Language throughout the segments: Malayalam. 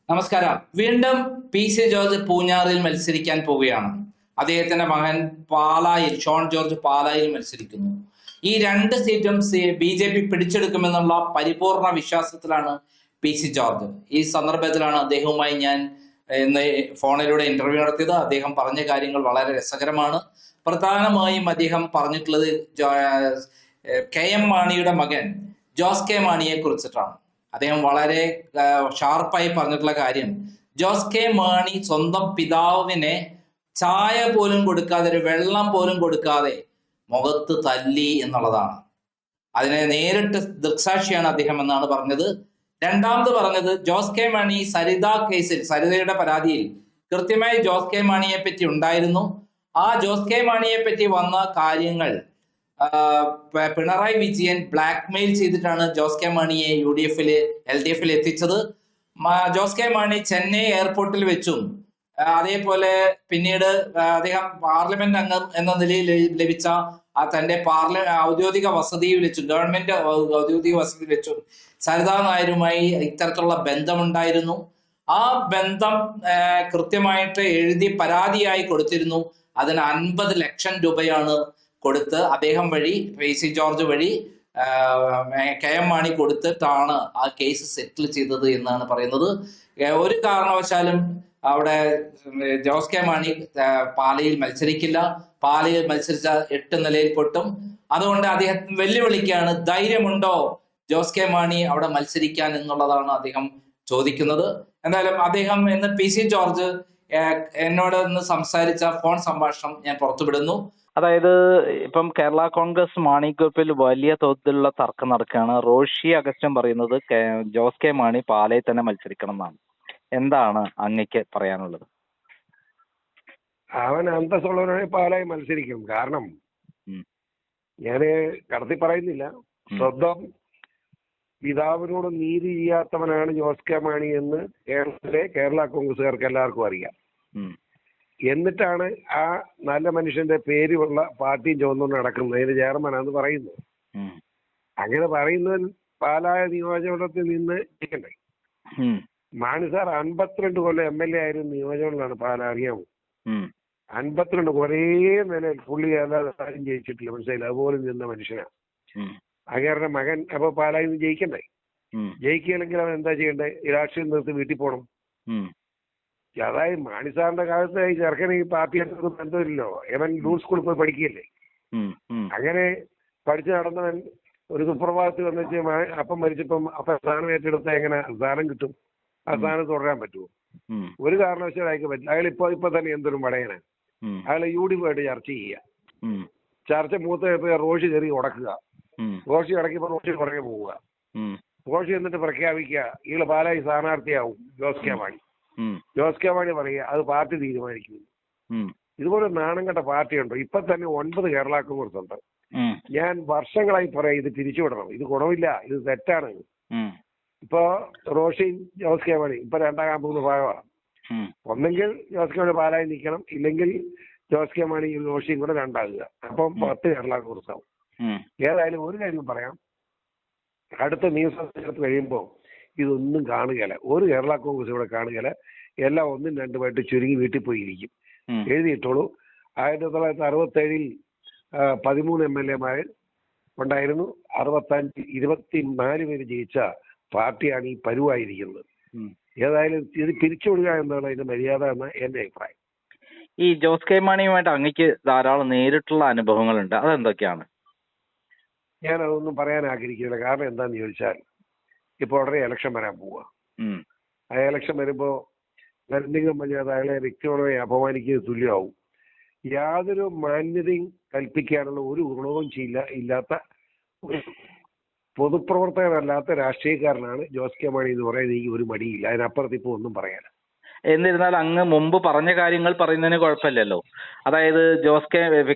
നമസ്കാരം. വീണ്ടും പി സി ജോർജ് പൂഞ്ഞാറിൽ മത്സരിക്കാൻ പോവുകയാണ്. അദ്ദേഹത്തിന്റെ മകൻ ഷോൺ ജോർജ് പാലായിൽ മത്സരിക്കുന്നു. ഈ രണ്ട് സീറ്റും BJP പിടിച്ചെടുക്കുമെന്നുള്ള പരിപൂർണ വിശ്വാസത്തിലാണ് പി സി ജോർജ്. ഈ സന്ദർഭത്തിലാണ് അദ്ദേഹവുമായി ഞാൻ ഇന്ന് ഫോണിലൂടെ ഇന്റർവ്യൂ നടത്തിയത്. അദ്ദേഹം പറഞ്ഞ കാര്യങ്ങൾ വളരെ രസകരമാണ്. പ്രധാനമായും അദ്ദേഹം പറഞ്ഞിട്ടുള്ളത് KM മാണിയുടെ മകൻ ജോസ് കെ മാണിയെ കുറിച്ചിട്ടാണ്. അദ്ദേഹം വളരെ ഷാർപ്പായി പറഞ്ഞിട്ടുള്ള കാര്യം, ജോസ് കെ മാണി സ്വന്തം പിതാവിനെ ചായ പോലും കൊടുക്കാതെ, ഒരു വെള്ളം പോലും കൊടുക്കാതെ മുഖത്ത് തല്ലി എന്നുള്ളതാണ്. അതിനെ നേരിട്ട് ദൃക്സാക്ഷിയാണ് അദ്ദേഹം എന്നാണ് പറഞ്ഞത്. രണ്ടാമത് പറഞ്ഞത്, ജോസ് കെ മാണി സരിത കേസിൽ, സരിതയുടെ പരാതിയിൽ കൃത്യമായി ജോസ് കെ മാണിയെ പറ്റി ഉണ്ടായിരുന്നു. ആ ജോസ് കെ മാണിയെ പറ്റി വന്ന കാര്യങ്ങൾ പിണറായി വിജയൻ ബ്ലാക്ക് മെയിൽ ചെയ്തിട്ടാണ് ജോസ് കെ മാണിയെ LDF എത്തിച്ചത്. ജോസ് കെ മാണി ചെന്നൈ എയർപോർട്ടിൽ വെച്ചും അതേപോലെ പിന്നീട് അദ്ദേഹം പാർലമെന്റ് അംഗം എന്ന നിലയിൽ ലഭിച്ച തന്റെ ഔദ്യോഗിക വസതിയിൽ വെച്ചും, ഗവൺമെന്റ് ഔദ്യോഗിക വസതിയിൽ വെച്ചും സരിതാ നായരുമായി ഇത്തരത്തിലുള്ള ബന്ധമുണ്ടായിരുന്നു. ആ ബന്ധം കൃത്യമായിട്ട് എഴുതി പരാതിയായി കൊടുത്തിരുന്നു. അതിന് 50 ലക്ഷം രൂപയാണ് കൊടുത്ത് അദ്ദേഹം വഴി, പി സി ജോർജ് വഴി KM മാണി കൊടുത്തിട്ടാണ് ആ കേസ് സെറ്റിൽ ചെയ്തത് എന്നാണ് പറയുന്നത്. ഒരു കാരണവശാലും അവിടെ ജോസ് കെ മാണി പാലയിൽ മത്സരിക്കില്ല. പാലയിൽ മത്സരിച്ച 8 നിലയിൽ പൊട്ടും. അതുകൊണ്ട് അദ്ദേഹം വെല്ലുവിളിക്കാണ്, ധൈര്യമുണ്ടോ ജോസ് കെ മാണി അവിടെ മത്സരിക്കാൻ എന്നുള്ളതാണ് അദ്ദേഹം ചോദിക്കുന്നത്. എന്തായാലും അദ്ദേഹം ഇന്ന് പി സി ജോർജ് എന്നോട് ഇന്ന് സംസാരിച്ച ഫോൺ സംഭാഷണം ഞാൻ പുറത്തുവിടുന്നു. അതായത് ഇപ്പം കേരള കോൺഗ്രസ് മാണി ഗ്രൂപ്പിൽ വലിയ തോതിലുള്ള തർക്കം നടക്കുകയാണ്. റോഷി അഗസ്റ്റ്യൻ പറയുന്നത് ജോസ് കെ മാണി പാലയിൽ തന്നെ മത്സരിക്കണം എന്നാണ്. എന്താണ് അങ്ങക്ക് പറയാനുള്ളത്? അവൻ അന്തസ്സുള്ളവനായി പാലായി മത്സരിക്കും. കാരണം ഞാന് കടത്തി പറയുന്നില്ല, സ്വന്തം പിതാവിനോട് നീതി ചെയ്യാത്തവനാണ് ജോസ് കെ മാണി എന്ന് കേരള കോൺഗ്രസുകാർക്ക് എല്ലാവർക്കും അറിയാം. എന്നിട്ടാണ് ആ നല്ല മനുഷ്യന്റെ പേരുള്ള പാർട്ടിയും ചുവന്നുകൊണ്ട് നടക്കുന്നത്. അതിന് ചെയർമാനാന്ന് പറയുന്നു. അങ്ങനെ പറയുന്നവൻ പാലായ നിയോജകമണ്ഡലത്തിൽ നിന്ന് ജയിക്കണ്ടേ? മാണി സാർ 52 കൊല്ലം MLA ആയിരുന്നു നിയോജകമണ്ഡലമാണ് പാല, അറിയാമോ? 52 ഒരേ നിലയിൽ പുള്ളി അല്ലാതെ ആരും ജയിച്ചിട്ടില്ല. മനസ്സിലായില്ല. അതുപോലെ നിന്ന മനുഷ്യനാണ്. അങ്ങേരുടെ മകൻ അപ്പൊ പാലായിൽ നിന്ന് ജയിക്കണ്ടേ? ജയിക്കുകയാണെങ്കിൽ അവൻ എന്താ ചെയ്യണ്ടേ? ഈ രാഷ്ട്രീയം നിർത്തി വീട്ടിൽ പോകണം. അതായത് മാണി സാറിന്റെ കാലത്ത് ഈ ചെറുക്കന് ഈ പാർട്ടിയായിട്ട് ബന്ധമില്ലല്ലോ. അവൻ ഡൂൾ സ്കൂളിൽ പോയി പഠിക്കുകയല്ലേ. അങ്ങനെ പഠിച്ചു നടന്നവൻ ഒരു സുപ്രഭാതത്തിൽ വന്നിട്ട് അപ്പം മരിച്ചപ്പം അപ്പം സ്ഥാനം ഏറ്റെടുത്താൽ എങ്ങനെ സ്ഥാനം കിട്ടും? ആ സ്ഥാനം തുടരാൻ പറ്റുമോ? ഒരു കാരണവശാലും അയക്കാൻ പറ്റില്ല. അയാൾ ഇപ്പൊ തന്നെ എന്തൊരു പടയനാണ്. അയാളെ UDP ആയിട്ട് ചർച്ച ചെയ്യുക. ചർച്ച മൂത്ത റോഷി കയറി ഉടക്കുക. റോഷി ഉടക്കിയപ്പോൾ റോഷി പുറകെ പോവുക. റോഷി എന്നിട്ട് പ്രഖ്യാപിക്കുക ഇയാള് പാലായി സ്ഥാനാർത്ഥിയാവും ജോസ് കെ മാണി. ജോസ് കെ മാണി പറയുക അത് പാർട്ടി തീരുമാനിക്കുന്നു. ഇതുപോലെ നാണം കെട്ട പാർട്ടിയുണ്ടോ? ഇപ്പൊ തന്നെ 9 കേരള കോൺഗ്രസ് ഉണ്ട്. ഞാൻ വർഷങ്ങളായി പറയാം ഇത് പിരിച്ചുവിടണം, ഇത് ഗുണമില്ല, ഇത് തെറ്റാണ്. ഇപ്പൊ റോഷി ജോസ് കെ മാണി ഇപ്പൊ 2-3 ഭാഗമാണ്. ഒന്നെങ്കിൽ ജോസ് കെ മാണി പാലായി നിൽക്കണം, ഇല്ലെങ്കിൽ ജോസ് കെ മാണി റോഷിയും കൂടെ 2 അപ്പം 10 കേരള കോൺഗ്രസ് ആവും. ഏതായാലും ഒരു കാര്യം പറയാം, അടുത്ത നിയമസഭ തെരഞ്ഞെടുപ്പ് കഴിയുമ്പോൾ ഇതൊന്നും കാണുകയില്ല. ഒരു കേരള കോൺഗ്രസ് ഇവിടെ കാണുകയില്ല. എല്ലാം 1-2 ചുരുങ്ങി വീട്ടിൽ പോയിരിക്കും. എഴുതിയിട്ടോളൂ. 1967 13 MLA ഉണ്ടായിരുന്നു. 24 പേര് ജയിച്ച പാർട്ടിയാണ് ഈ പരുവായിരിക്കുന്നത്. ഏതായാലും ഇത് പിരിച്ചുവിടുക എന്നാണ് അതിന്റെ മര്യാദ എന്ന് എന്റെ അഭിപ്രായം. ഈ ജോസ് കെ മാണിയുമായിട്ട് അങ്ങക്ക് ധാരാളം നേരിട്ടുള്ള അനുഭവങ്ങളുണ്ട്, അതെന്തൊക്കെയാണ്? ഞാൻ അതൊന്നും പറയാൻ ആഗ്രഹിക്കുന്നില്ല. കാരണം എന്താന്ന് ചോദിച്ചാൽ ഇപ്പൊ ഉടനെ ഇലക്ഷൻ വരാൻ പോവുക. ആ ഇലക്ഷൻ വരുമ്പോ എന്തെങ്കിലും പറഞ്ഞാൽ അയാളെ വ്യക്തിപരമായി അപമാനിക്കുന്നത് തുല്യമാവും. യാതൊരു മാന്യതയും കൽപ്പിക്കാനുള്ള ഒരു ഗുണവും ഇല്ലാത്ത ഒരു പൊതുപ്രവർത്തകനല്ലാത്ത രാഷ്ട്രീയക്കാരനാണ് ജോസ് കെ മാണി എന്ന് പറയാൻ എനിക്ക് ഒരു മടിയില്ല. അതിനപ്പുറത്ത് ഇപ്പൊ ഒന്നും പറയാനില്ല. എന്നിരുന്നാൽ അങ്ങ് മുമ്പ് പറഞ്ഞ കാര്യങ്ങൾ പറയുന്നതിന് കുഴപ്പമില്ലല്ലോ. അതായത്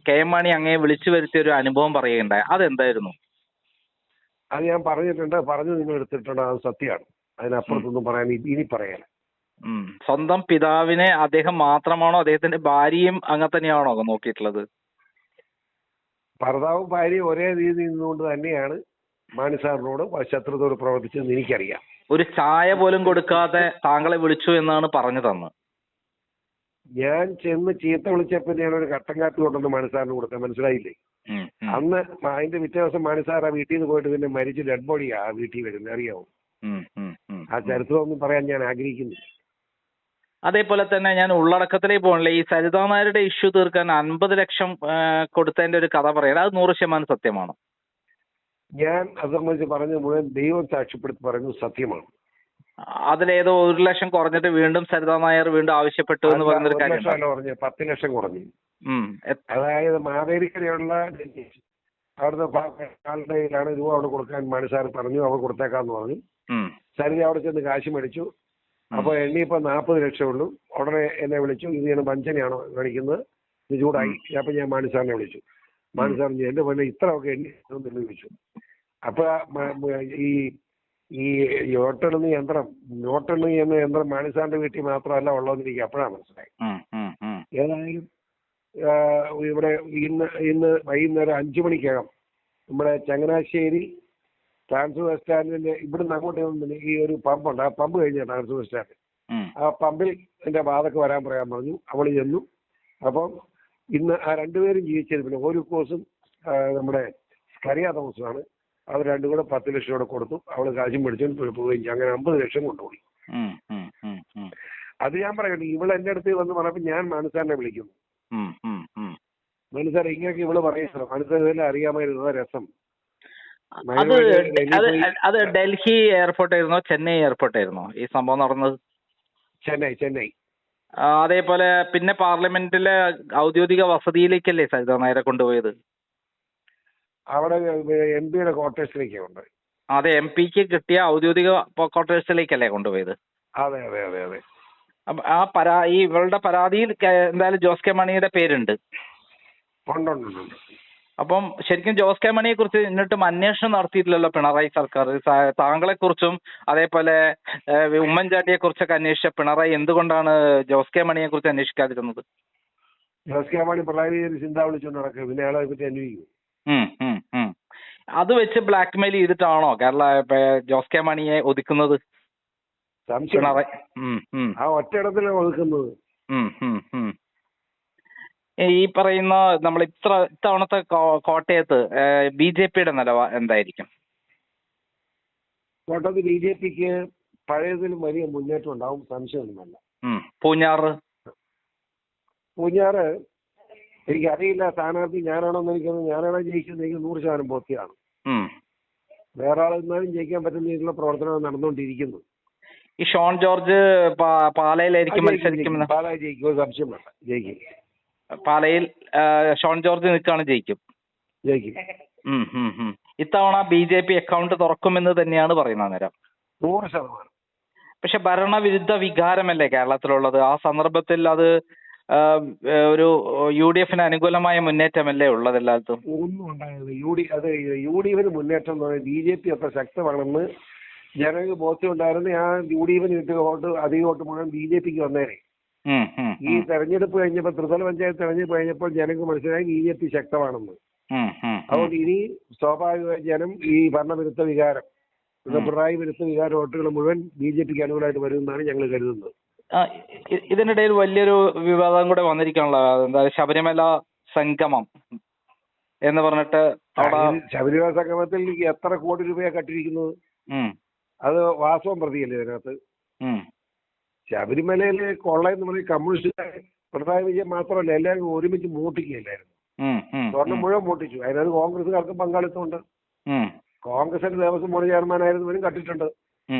KM മാണി അങ്ങയെ വിളിച്ചു വരുത്തിയ ഒരു അനുഭവം പറയുകയുണ്ടായി, അതെന്തായിരുന്നു? അത് ഞാൻ പറഞ്ഞിട്ടുണ്ട്, പറഞ്ഞു നിങ്ങൾ എടുത്തിട്ടുണ്ട്, അത് സത്യമാണ്. അതിനപ്പുറത്തൊന്നും പറയാൻ ഇനി പറയാൻ. സ്വന്തം പിതാവിനെ അദ്ദേഹം മാത്രമാണോ, അദ്ദേഹത്തിന്റെ ഭാര്യയും അങ്ങനെ തന്നെയാണോ നോക്കിയിട്ടുള്ളത്? ഭർത്താവും ഭാര്യയും ഒരേ രീതിയിൽ നിന്നുകൊണ്ട് തന്നെയാണ് മാണി സാറിനോട് ശത്രുതയോട് പ്രവർത്തിച്ചതെന്ന് എനിക്കറിയാം. ഒരു ചായ പോലും കൊടുക്കാതെ താങ്കളെ വിളിച്ചു എന്നാണ് പറഞ്ഞു തന്നത്. ഞാൻ ചെന്ന് ചീത്ത വിളിച്ചപ്പോൾ ഞാൻ ഒരു കട്ടൻ കാപ്പി കൊണ്ടൊന്ന് മാണിസാറിന് കൊടുക്കാൻ, മനസ്സിലായില്ലേ? അന്ന് അതിന്റെ പിറ്റേ ദിവസം മാണിസാർ ആ വീട്ടിൽ നിന്ന് പോയിട്ട് പിന്നെ മരിച്ച് ഡെഡ് ബോഡിയാ ആ വീട്ടിൽ വരുന്നത്, അറിയാമോ? ആ ചരിത്രമൊന്നും പറയാൻ ഞാൻ ആഗ്രഹിക്കുന്നില്ല. അതേപോലെ തന്നെ ഞാൻ ഉള്ളടക്കത്തിലേക്ക് പോകണില്ല. ഈ സരിതാ നായരുടെ ഇഷ്യൂ തീർക്കാൻ 50 ലക്ഷം കൊടുത്തതിന്റെ ഒരു കഥ പറയാം, അത് 100% സത്യമാണോ? ഞാൻ അത് സംബന്ധിച്ച് പറഞ്ഞ മുഴുവൻ ദൈവം സാക്ഷ്യപ്പെടുത്തി പറയുന്നത് സത്യമാണ്. അതിലേതോ 1 ലക്ഷം കുറഞ്ഞിട്ട് വീണ്ടും സരിതാ നായർ വീണ്ടും ആവശ്യപ്പെട്ടു എന്ന് പറയുന്നൊരു കാര്യം. 10 ലക്ഷം കുറഞ്ഞു. അതായത് മാവേലിക്കരയുള്ള അവിടുത്തെ ആളുടെ കയ്യിലാണ് രൂപ അവിടെ കൊടുക്കാൻ മാണിസാർ പറഞ്ഞു, അവർ കൊടുത്തേക്കാന്ന് പറഞ്ഞു. സരിത അവിടെ ചെന്ന് കാശ് മേടിച്ചു. അപ്പൊ എണ്ണിയപ്പോ 40 ലക്ഷം ഉള്ളൂ. ഉടനെ എന്നെ വിളിച്ചു, ഇത് ഞാൻ വഞ്ചനയാണോ കാണിക്കുന്നത്, ഇത് ചൂടായി. അപ്പൊ ഞാൻ മാണിസാറിനെ വിളിച്ചു. മാണിസാർ എന്റെ പോലെ ഇത്ര ഒക്കെ എണ്ണി ചോദിച്ചു. അപ്പൊ ഈ നോട്ടെണ്ണ യന്ത്രം മാണിസാറിന്റെ വീട്ടിൽ മാത്രമല്ല ഉള്ളതെന്ന് എനിക്ക് അപ്പോഴാണ് മനസ്സിലായി. ഏതായാലും ഇവിടെ ഇന്ന് വൈകുന്നേരം 5 മണിക്കകം നമ്മുടെ ചങ്ങനാശ്ശേരി ട്രാൻസ്ഫർ ബസ് സ്റ്റാൻഡിന്റെ ഇവിടുന്ന് അങ്ങോട്ട് ഈ ഒരു പമ്പുണ്ട്, ആ പമ്പ് കഴിഞ്ഞ ട്രാൻസ്ഫർ ബസ് സ്റ്റാൻഡ്, ആ പമ്പിൽ എന്റെ വാതൊക്കെ വരാൻ പറയാൻ പറഞ്ഞു. അവൾ ചെന്നു. അപ്പം ഇന്ന് ആ രണ്ടുപേരും ജീവിച്ചത് പിന്നെ ഒരു കോഴ്സും നമ്മുടെ സ്കറിയ തോമസുമാണ്. അവർ രണ്ടും കൂടെ 10 ലക്ഷം കൂടെ കൊടുത്തു. അവള് കാശും മേടിച്ചു പോവുകയും ചെയ്തു. അങ്ങനെ 50 ലക്ഷം കൊണ്ടുപോയി. അത് ഞാൻ പറയട്ടെ, ഇവള് എന്റെ അടുത്ത് വന്ന് പറഞ്ഞപ്പോ ഞാൻ മാണിസാറിനെ വിളിക്കുന്നു. മാണിസാർ ഇങ്ങനെയൊക്കെ ഇവള് പറയുന്നത് മാണിസാറിനെല്ലാം അറിയാമായിരുന്നു, രസം. അത് ഡൽഹി എയർപോർട്ടായിരുന്നോ ചെന്നൈ എയർപോർട്ടായിരുന്നോ ഈ സംഭവം നടന്നത്? ചെന്നൈ. അതേപോലെ പിന്നെ പാർലമെന്റിലെ ഔദ്യോഗിക വസതിയിലേക്കല്ലേ സരിതാ നായരെ കൊണ്ടുപോയത്? അവിടെ MP-യുടെ ക്വാർട്ടേഴ്സിലേക്കാണ് ഉണ്ട്. അതെ, MP-ക്ക് കിട്ടിയ ഔദ്യോഗിക ക്വാർട്ടേഴ്സിലേക്കല്ലേ കൊണ്ടുപോയത്? അതെ. ഈ ഇവളുടെ പരാതിയിൽ എന്തായാലും ജോസ് കെ മാണിയുടെ പേരുണ്ട്. ഉണ്ട്. അപ്പം ശരിക്കും ജോസ് കെ മണിയെ കുറിച്ച് എന്നിട്ടും അന്വേഷണം നടത്തിയിട്ടില്ലല്ലോ പിണറായി സർക്കാർ. താങ്കളെ കുറിച്ചും അതേപോലെ ഉമ്മൻചാണ്ടിയെ കുറിച്ചൊക്കെ അന്വേഷിച്ച പിണറായി എന്തുകൊണ്ടാണ് ജോസ് കെ മണിയെ കുറിച്ച് അന്വേഷിക്കാതിരുന്നത്? ജോസ് കെ മണി പിണറായി ചിന്ത വിളിച്ചുകൊണ്ട് നടക്കുക, പിന്നെ അയാളെ പറ്റി അന്വേഷിക്കും. അത് വെച്ച് ബ്ലാക്ക് മെയിൽ ചെയ്തിട്ടാണോ കേരള ജോസ് കെ മണിയെ ഒതുക്കുന്നത്? പിണറായി ആ ഒറ്റയിടത്തിലാണ് ഒതുക്കുന്നത്. ഈ പറയുന്ന നമ്മൾ ഇത്തവണത്തെ കോട്ടയത്ത് BJP-യുടെ നിലപാ എന്തായിരിക്കും? കോട്ടയത്ത് BJP-ക്ക് പഴയതിലും വലിയ മുന്നേറ്റം ഉണ്ടാവും, സംശയമൊന്നുമല്ല. പൂഞ്ഞാറ് എനിക്കറിയില്ല സ്ഥാനാർത്ഥി ഞാനാണോന്ന് ഞാനാണോ ജയിക്കുന്നത് എനിക്ക് 100% ബോധ്യമാണ്. വേറെ ആളെന്നാലും ജയിക്കാൻ പറ്റുന്ന രീതിയിലുള്ള പ്രവർത്തനം നടന്നുകൊണ്ടിരിക്കുന്നു. ഈ ഷോൺ ജോർജ് പാലയിലായിരിക്കും മത്സരിക്കുന്നത്. പാലായി ജയിക്കും, സംശയം വേണ്ട, ജയിക്കും. പാലയിൽ ഷോൺ ജോർജ് നിൽക്കാണ്, ജയിക്കും. ഇത്തവണ BJP അക്കൗണ്ട് തുറക്കുമെന്ന് തന്നെയാണ് പറയുന്നത്. നേരം 100%. പക്ഷെ ഭരണവിരുദ്ധ വികാരമല്ലേ കേരളത്തിലുള്ളത്? ആ സന്ദർഭത്തിൽ അത് ഒരു UDF-ന് അനുകൂലമായ മുന്നേറ്റമല്ലേ ഉള്ളത് എല്ലായിടത്തും? ഒന്നും ഉണ്ടായത് UDF-ന് മുന്നേറ്റം എന്ന് പറയുന്നത് BJP അത്ര ശക്തമാണെന്ന് ജനങ്ങൾക്ക് ബോധ്യം ഉണ്ടായിരുന്നു. ആ UDF-ന് കിട്ടിയ അധികം വോട്ട് മുഴുവൻ BJP-ക്ക് വന്നേനെ. ഈ തെരഞ്ഞെടുപ്പ് കഴിഞ്ഞപ്പോൾ ത്രിതല പഞ്ചായത്ത് തെരഞ്ഞെടുപ്പ് കഴിഞ്ഞപ്പോൾ ജനങ്ങൾക്ക് മനസ്സിലായി BJP ശക്തമാണെന്ന്. അതുകൊണ്ട് ഇനി സ്വാഭാവിക ജനം ഈ ഭരണവിരുദ്ധ വികാരം, പിണറായി വിരുദ്ധ വികാര വോട്ടുകൾ മുഴുവൻ BJP-ക്ക് അനുകൂലമായിട്ട് വരുമെന്നാണ് ഞങ്ങൾ കരുതുന്നത്. ഇതിനിടയിൽ വലിയൊരു വിവാദം കൂടെ വന്നിരിക്കാനുള്ള എന്താ ശബരിമല സംഗമം എന്ന് പറഞ്ഞിട്ട് ശബരിമല സംഗമത്തിൽ എത്ര കോടി രൂപയാണ് കട്ടിരിക്കുന്നത്? അത് വാസ്തവം പ്രതിയല്ലേ ഇതിനകത്ത്? ശബരിമലയില് കൊള്ളയെന്ന് പറഞ്ഞ കമ്മ്യൂണിസ്റ്റ് പിണറായി വിജയൻ മാത്രമല്ല എല്ലാവരും ഒരുമിച്ച് മോട്ടിക്കുകയല്ലായിരുന്നു. സ്വർണം മുഴുവൻ മോട്ടിച്ചു. അതിനകത്ത് കോൺഗ്രസ്സുകാർക്കും പങ്കാളിത്തമുണ്ട്. കോൺഗ്രസിന്റെ ദേവസ്വം ബോർഡ് ചെയർമാനായിരുന്നവരും കട്ടിട്ടുണ്ട്.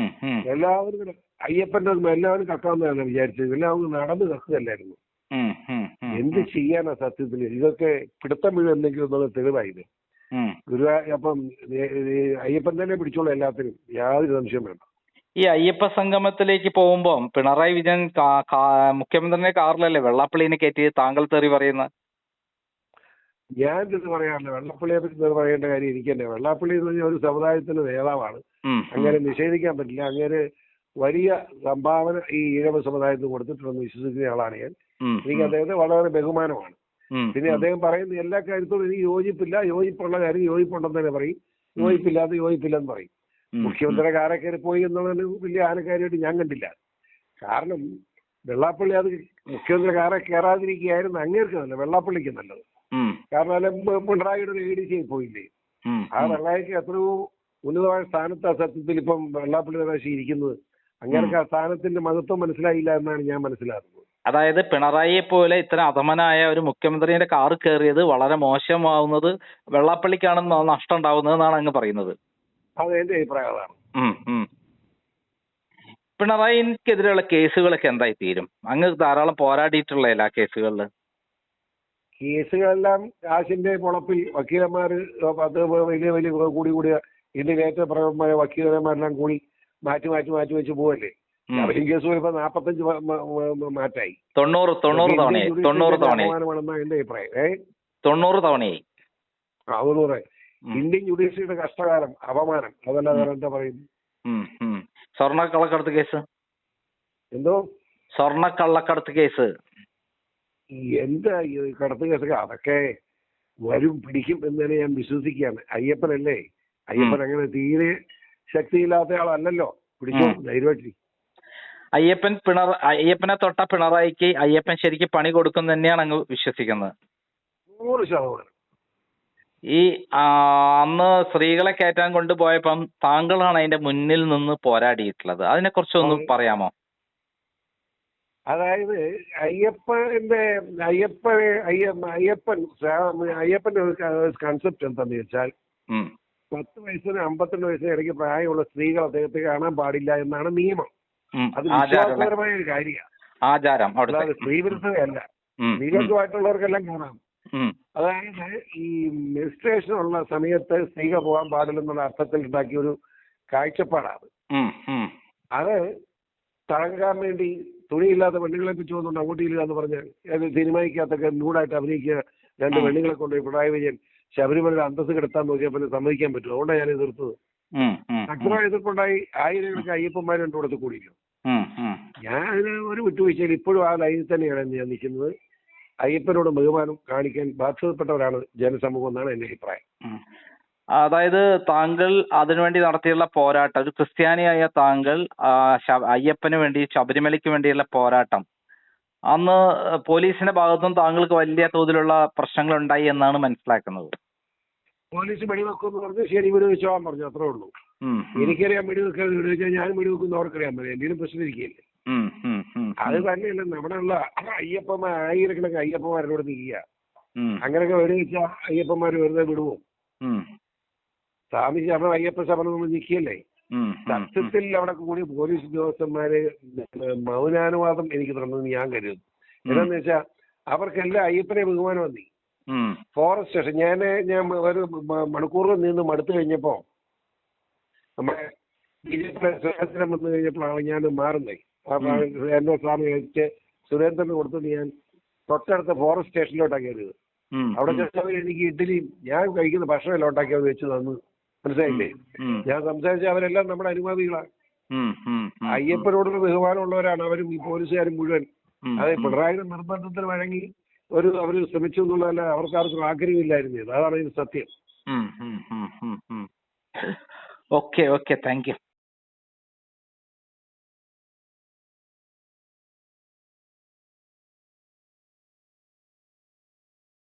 എല്ലാവരും അയ്യപ്പന്റെ എല്ലാവരും കക്കാമെന്നാണ് വിചാരിച്ചത്. എല്ലാവരും നടന്ന് കക്കുകയല്ലായിരുന്നു. എന്ത് ചെയ്യാനാ സത്യത്തിൽ? ഇതൊക്കെ പിടുത്തം വീഴും എന്തെങ്കിലും എന്നുള്ള തെളിവായത്. അപ്പം അയ്യപ്പൻ തന്നെ പിടിച്ചോളൂ എല്ലാത്തിനും, യാതൊരു സംശയം വേണ്ട. ഈ അയ്യപ്പ സംഗമത്തിലേക്ക് പോകുമ്പോൾ പിണറായി വിജയൻ മുഖ്യമന്ത്രിയുടെ കാറിലല്ലേ വെള്ളാപ്പള്ളിനെ കയറ്റി താങ്കൾ തെറി പറയുന്നത്? ഞാൻ ഇത് പറയാറില്ല. വെള്ളാപ്പള്ളിയെ പറ്റി തെറി പറയേണ്ട കാര്യം എനിക്ക് തന്നെ. വെള്ളാപ്പള്ളി എന്ന് പറഞ്ഞാൽ ഒരു സമുദായത്തിന്റെ നേതാവാണ്, അങ്ങനെ നിഷേധിക്കാൻ പറ്റില്ല. അങ്ങനെ വലിയ സംഭാവന ഈ ഈഴവ സമുദായത്തിന് കൊടുത്തിട്ടുണ്ടെന്ന് വിശ്വസിക്കുന്ന ആളാണ് ഞാൻ. എനിക്ക് അദ്ദേഹത്തെ വളരെ ബഹുമാനമാണ്. പിന്നെ അദ്ദേഹം പറയുന്ന എല്ലാ കാര്യത്തോടും എനിക്ക് യോജിപ്പില്ല. യോജിപ്പുള്ള കാര്യം യോജിപ്പുണ്ടെന്ന് തന്നെ പറയും, യോജിപ്പില്ലാതെ യോജിപ്പില്ലെന്ന് പറയും. മുഖ്യമന്ത്രിയുടെ കാറെ കയറി പോയി എന്നുള്ളതിന് വലിയ ആനക്കാരിയായിട്ട് ഞാൻ കണ്ടില്ല. കാരണം വെള്ളാപ്പള്ളി അത് മുഖ്യമന്ത്രി കാറെ കയറാതിരിക്കുകയായിരുന്നു അങ്ങേർക്ക് നല്ലത്, വെള്ളാപ്പള്ളിക്ക് നല്ലത്. കാരണം അല്ല പിണറായിയുടെ ഒരു ADC ആയി പോയില്ലേ. ആ വെള്ളായിക്ക് എത്രയോ ഉന്നതമായ സ്ഥാനത്ത് ആ സത്യത്തിൽ ഇപ്പം വെള്ളാപ്പള്ളി പ്രദേശം ഇരിക്കുന്നത്. അങ്ങേർക്ക് ആ സ്ഥാനത്തിന്റെ മഹത്വം മനസ്സിലായില്ല എന്നാണ് ഞാൻ മനസ്സിലാക്കുന്നത്. അതായത് പിണറായിയെ പോലെ ഇത്ര അധമനായ ഒരു മുഖ്യമന്ത്രിയുടെ കാറ് കയറിയത് വളരെ മോശമാവുന്നത് വെള്ളാപ്പള്ളിക്കാണെന്ന് നഷ്ടം ഉണ്ടാവുന്നതെന്നാണ് അങ്ങ് പറയുന്നത്. അത് എന്റെ അഭിപ്രായം അതാണ്. പിണറായിക്കെതിരെയുള്ള കേസുകളൊക്കെ എന്തായി തീരും? അങ്ങ് ധാരാളം പോരാടിയിട്ടുള്ള എല്ലാ കേസുകളിൽ കേസുകളെല്ലാം കാശിന്റെ പൊളപ്പിൽ വക്കീലന്മാര് അത് വലിയ വലിയ കൂടിയ ഇതിന്റെ ഏറ്റവും പ്രമുഖമായ വക്കീലന്മാരെല്ലാം കൂടി മാറ്റി വെച്ച് പോവല്ലേ. അവരും കേസ് പോയപ്പോ 45 മാറ്റായി. 90 തവണയായി. അപമാനമാണെന്നാണ് എന്റെ അഭിപ്രായം. 90 തവണയായി. അതൊന്നും ഇന്ത്യൻ ജുഡീഷ്യറിയുടെ കഷ്ടകാലം, അപമാനം, അതല്ലാതെ എന്താ പറയുന്നു. സ്വർണ്ണക്കള്ളക്കടത്ത് കേസ് എന്തോ സ്വർണ്ണക്കള്ളക്കടത്ത് കേസ് എന്താ ഈ കടത്ത് കേസൊക്കെ അതൊക്കെ വരും, പിടിക്കും എന്ന് തന്നെ ഞാൻ വിശ്വസിക്കുകയാണ്. അയ്യപ്പനല്ലേ, അയ്യപ്പൻ അങ്ങനെ തീരെ ശക്തിയില്ലാത്ത ആളല്ലല്ലോ. പിടിച്ചോ ധൈര്യമായിട്ട്. അയ്യപ്പനെ തൊട്ട പിണറായിക്ക് അയ്യപ്പൻ ശരിക്കും പണി കൊടുക്കും തന്നെയാണ് അങ്ങ് വിശ്വസിക്കുന്നത്? 100%. ഈ അന്ന് സ്ത്രീകളെ കയറ്റാൻ കൊണ്ടുപോയപ്പം താങ്കളാണ് അതിന്റെ മുന്നിൽ നിന്ന് പോരാടിയിട്ടുള്ളത്. അതിനെ കുറിച്ചൊന്ന് പറയാമോ? അതായത് അയ്യപ്പന്റെ ഒരു കൺസെപ്റ്റ് എന്താന്ന് വെച്ചാൽ 10 വയസ്സിന് 52 വയസ്സിന് ഇടയ്ക്ക് പ്രായമുള്ള സ്ത്രീകൾ അദ്ദേഹത്തെ കാണാൻ പാടില്ല എന്നാണ് നിയമം. അത് വിശ്വാസപരമായ ഒരു കാര്യമാണ്. അതായത് സ്ത്രീവിരുദ്ധതയല്ല, സ്ത്രീകൾക്കുമായിട്ടുള്ളവർക്കെല്ലാം കാണാം. അതായത് ഈ മെൻസ്ട്രേഷൻ ഉള്ള സമയത്ത് സ്ത്രീകൾ പോകാൻ പാടില്ലെന്നുള്ള അർത്ഥത്തിൽ ഉണ്ടാക്കിയ ഒരു കാഴ്ചപ്പാടാണ്. അത് തടങ്ങാൻ വേണ്ടി തുണിയില്ലാത്ത പെണ്ണുങ്ങളെ പിടിച്ചു വന്നുകൊണ്ട് അങ്ങോട്ട് ഇല്ല എന്ന് പറഞ്ഞാൽ സിനിമയ്ക്കകത്തൊക്കെ നൂടായിട്ട് അഭിനയിക്കുക 2 പെണ്ണുങ്ങളെ കൊണ്ടുപോയി പിണറായി വിജയൻ ശബരിമലയുടെ അന്തസ്സ് കെടുത്താൻ നോക്കിയപ്പോൾ സമ്മതിക്കാൻ പറ്റും. അതുകൊണ്ടാണ് ഞാൻ എതിർത്തത്. ശക്തമായ എതിർപ്പുണ്ടായി. ആയിരങ്ങൾക്ക് അയ്യപ്പന്മാർ രണ്ടുകൂടത്ത് കൂടിയിരുന്നു. ഞാൻ അതിന് ഒരു വിട്ടുവീഴ്ചയിൽ ഇപ്പോഴും ആ ലൈനിൽ തന്നെയാണ് ഞാൻ നിൽക്കുന്നത്. അയ്യപ്പനോട് ബഹുമാനം കാണിക്കാൻ ബാധ്യതപ്പെട്ടവരാണ് ജനസമൂഹം എന്നാണ് എന്റെ അഭിപ്രായം. അതായത് താങ്കൾ അതിനുവേണ്ടി നടത്തിയുള്ള പോരാട്ടം, ഒരു ക്രിസ്ത്യാനിയായ താങ്കൾ അയ്യപ്പന് വേണ്ടി, ശബരിമലയ്ക്ക് വേണ്ടിയുള്ള പോരാട്ടം, അന്ന് പോലീസിന്റെ ഭാഗത്തും താങ്കൾക്ക് വലിയ തോതിലുള്ള പ്രശ്നങ്ങൾ ഉണ്ടായി എന്നാണ് മനസ്സിലാക്കുന്നത്. പോലീസ് വെടിവെക്കുമെന്ന് പറഞ്ഞ് ശരി വെടിവെച്ചോളാൻ പറഞ്ഞു, അത്രേ ഉള്ളൂ. എനിക്കറിയാം വെടിവെക്കാൻ, വെടിവെച്ചാൽ ഞാൻ വെടിവെക്കുന്ന അവർക്കറിയാൻ പറ്റും. എന്തെങ്കിലും പ്രശ്നം ഇരിക്കുകയല്ലേ. അത് തന്നെയല്ല നമ്മുടെ ഉള്ള അയ്യപ്പന്മാർ, ആയിരക്കണക്കിന് അയ്യപ്പന്മാരോട് നിൽക്കുക. അങ്ങനെയൊക്കെ വെടിവെച്ചാൽ അയ്യപ്പന്മാർ വെറുതെ വിടുവോ? സ്വാമി ശരണം അയ്യപ്പ ശരണം നമ്മൾ നിൽക്കുകയല്ലേ. സത്യത്തിൽ അവിടെ കൂടി പോലീസ് ഉദ്യോഗസ്ഥന്മാര് മൗനാനുവാദം എനിക്ക് തന്നത് ഞാൻ കരുതുന്നു. എന്താന്ന് വെച്ചാൽ അവർക്കെല്ലാം അയ്യപ്പനെ ബഹുമാനം വന്നി. ഫോറസ്റ്റ് സ്റ്റേഷൻ ഞാൻ ഒരു മണിക്കൂറിൽ നിന്ന് മടുത്തു കഴിഞ്ഞപ്പോ നമ്മുടെ BJP സുരേന്ദ്രൻ വന്നു കഴിഞ്ഞപ്പോഴാണ് ഞാൻ മാറുന്നത്. എന്റെ സ്വാമി കഴിച്ച് സുരേന്ദ്രന് കൊടുത്തത് ഞാൻ തൊട്ടടുത്ത ഫോറസ്റ്റ് സ്റ്റേഷനിലോട്ടാണ് കയറിയത്. അവിടെ ചെന്നവർ എനിക്ക് ഇഡ്ഡലിയും ഞാൻ കഴിക്കുന്ന ഭക്ഷണമെല്ലാം ഉണ്ടാക്കി അവർ വെച്ച് തന്നു. മനസ്സിലായില്ലേ? ഞാൻ സംസാരിച്ച അവരെല്ലാം നമ്മുടെ അനുവാദികളാണ്. അയ്യപ്പനോടുള്ള ബഹുമാനമുള്ളവരാണ് അവരും ഈ പോലീസുകാരും മുഴുവൻ. അതെ, പിണറായിയുടെ നിർബന്ധത്തിന് വഴങ്ങി അവർ ശ്രമിച്ചു എന്നുള്ളതല്ല, അവർക്കാർക്കും ആഗ്രഹമില്ലായിരുന്നു. അതാണ് ഇതിന് സത്യം. Okay, thank you.